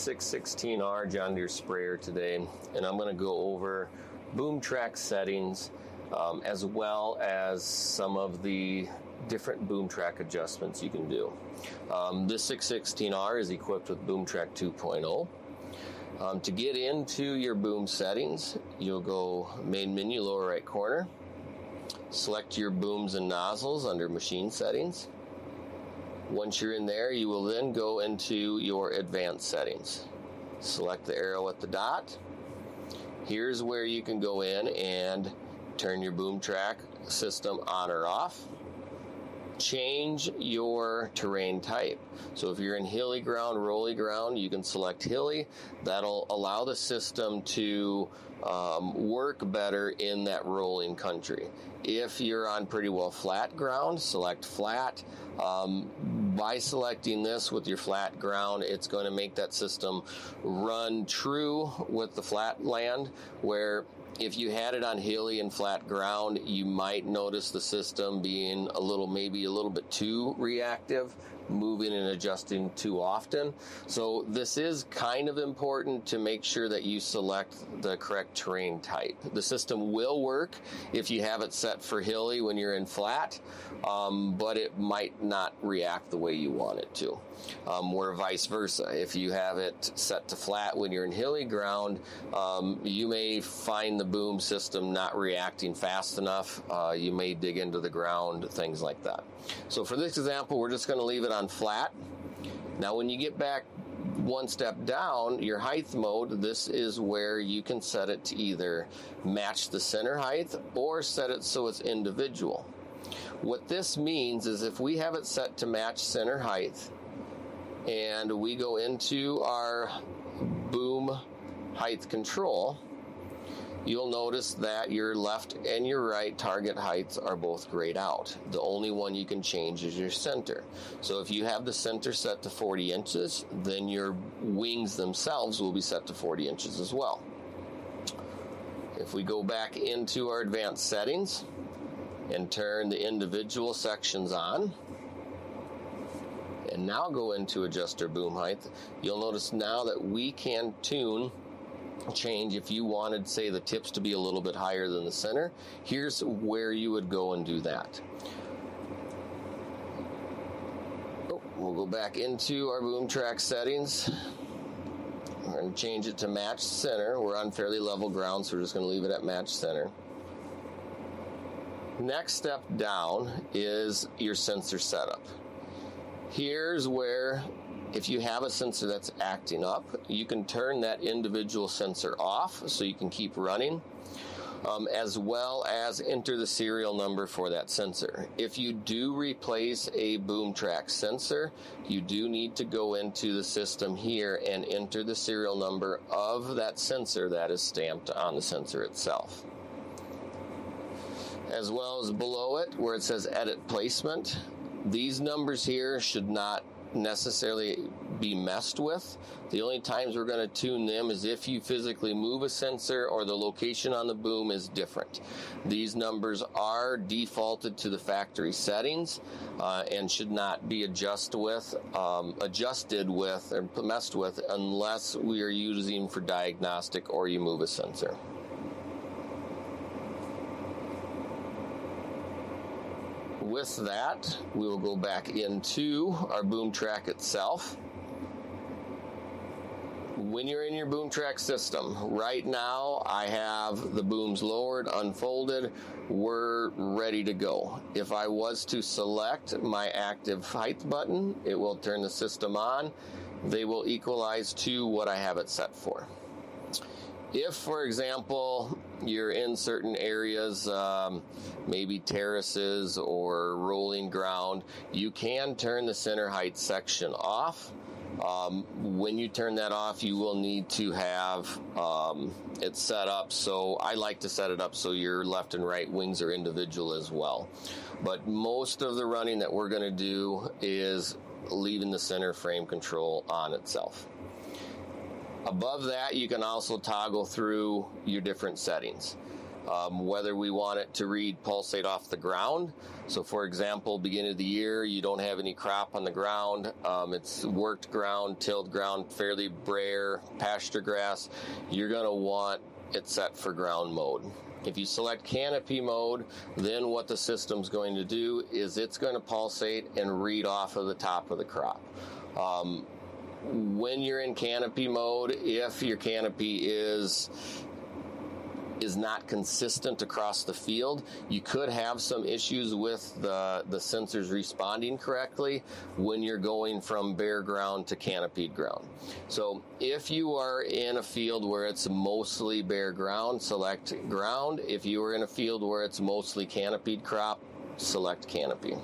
616R John Deere sprayer today, and I'm going to go over boom track settings as well as some of the different boom track adjustments you can do. This 616R is equipped with Boom Track 2.0. To get into your boom settings, you'll go main menu, lower right corner, select your booms and nozzles under machine settings. Once you're in there, you will then go into your advanced settings. Select the arrow at the dot. Here's where you can go in and turn your boom track system on or off. Change your terrain type. So if you're in hilly ground, rolly ground, you can select hilly. That'll allow the system to work better in that rolling country. If you're on pretty well flat ground, select flat. By selecting this with your flat ground, it's going to make that system run true with the flat land, where if you had it on hilly and flat ground, you might notice the system being maybe a little bit too reactive, moving and adjusting too often. So this is kind of important to make sure that you select the correct terrain type. The system will work if you have it set for hilly when you're in flat, but it might not react the way you want it to. Or vice versa. If you have it set to flat when you're in hilly ground, you may find the boom system not reacting fast enough. You may dig into the ground, things like that. So for this example, we're just going to leave it on flat. Now when you get back one step down, your height mode, this is where you can set it to either match the center height or set it so it's individual. What this means is if we have it set to match center height and we go into our boom height control, you'll notice that your left and your right target heights are both grayed out. The only one you can change is your center. So if you have the center set to 40 inches, then your wings themselves will be set to 40 inches as well. If we go back into our advanced settings and turn the individual sections on, and now go into adjust our boom height, you'll notice now that we can change if you wanted, say, the tips to be a little bit higher than the center. Here's where you would go and do that. We'll go back into our boom track settings. We're going to change it to match center. We're on fairly level ground, so we're just going to leave it at match center. Next step down is your sensor setup. Here's where, if you have a sensor that's acting up, you can turn that individual sensor off so you can keep running, as well as enter the serial number for that sensor. If you do replace a boom track sensor, you do need to go into the system here and enter the serial number of that sensor that is stamped on the sensor itself. As well as below it, where it says edit placement, these numbers here should not necessarily be messed with. The only times we're going to tune them is if you physically move a sensor or the location on the boom is different. These numbers are defaulted to the factory settings and should not be adjusted with or messed with unless we are using for diagnostic or you move a sensor. With that, we will go back into our boom track itself. When you're in your boom track system, right now I have the booms lowered, unfolded, we're ready to go. If I was to select my active height button, it will turn the system on. They will equalize to what I have it set for. If, for example, you're in certain areas, maybe terraces or rolling ground, you can turn the center height section off. When you turn that off, you will need to have it set up. So I like to set it up so your left and right wings are individual as well. But most of the running that we're going to do is leaving the center frame control on itself. Above that, you can also toggle through your different settings. whether we want it to read pulsate off the ground. So for example, beginning of the year, you don't have any crop on the ground. It's worked ground, tilled ground, fairly bare, pasture grass. You're going to want it set for ground mode. If you select canopy mode, then what the system's going to do is it's going to pulsate and read off of the top of the crop. When you're in canopy mode, if your canopy is not consistent across the field, you could have some issues with the sensors responding correctly when you're going from bare ground to canopied ground. So if you are in a field where it's mostly bare ground, select ground. If you are in a field where it's mostly canopied crop, select canopy.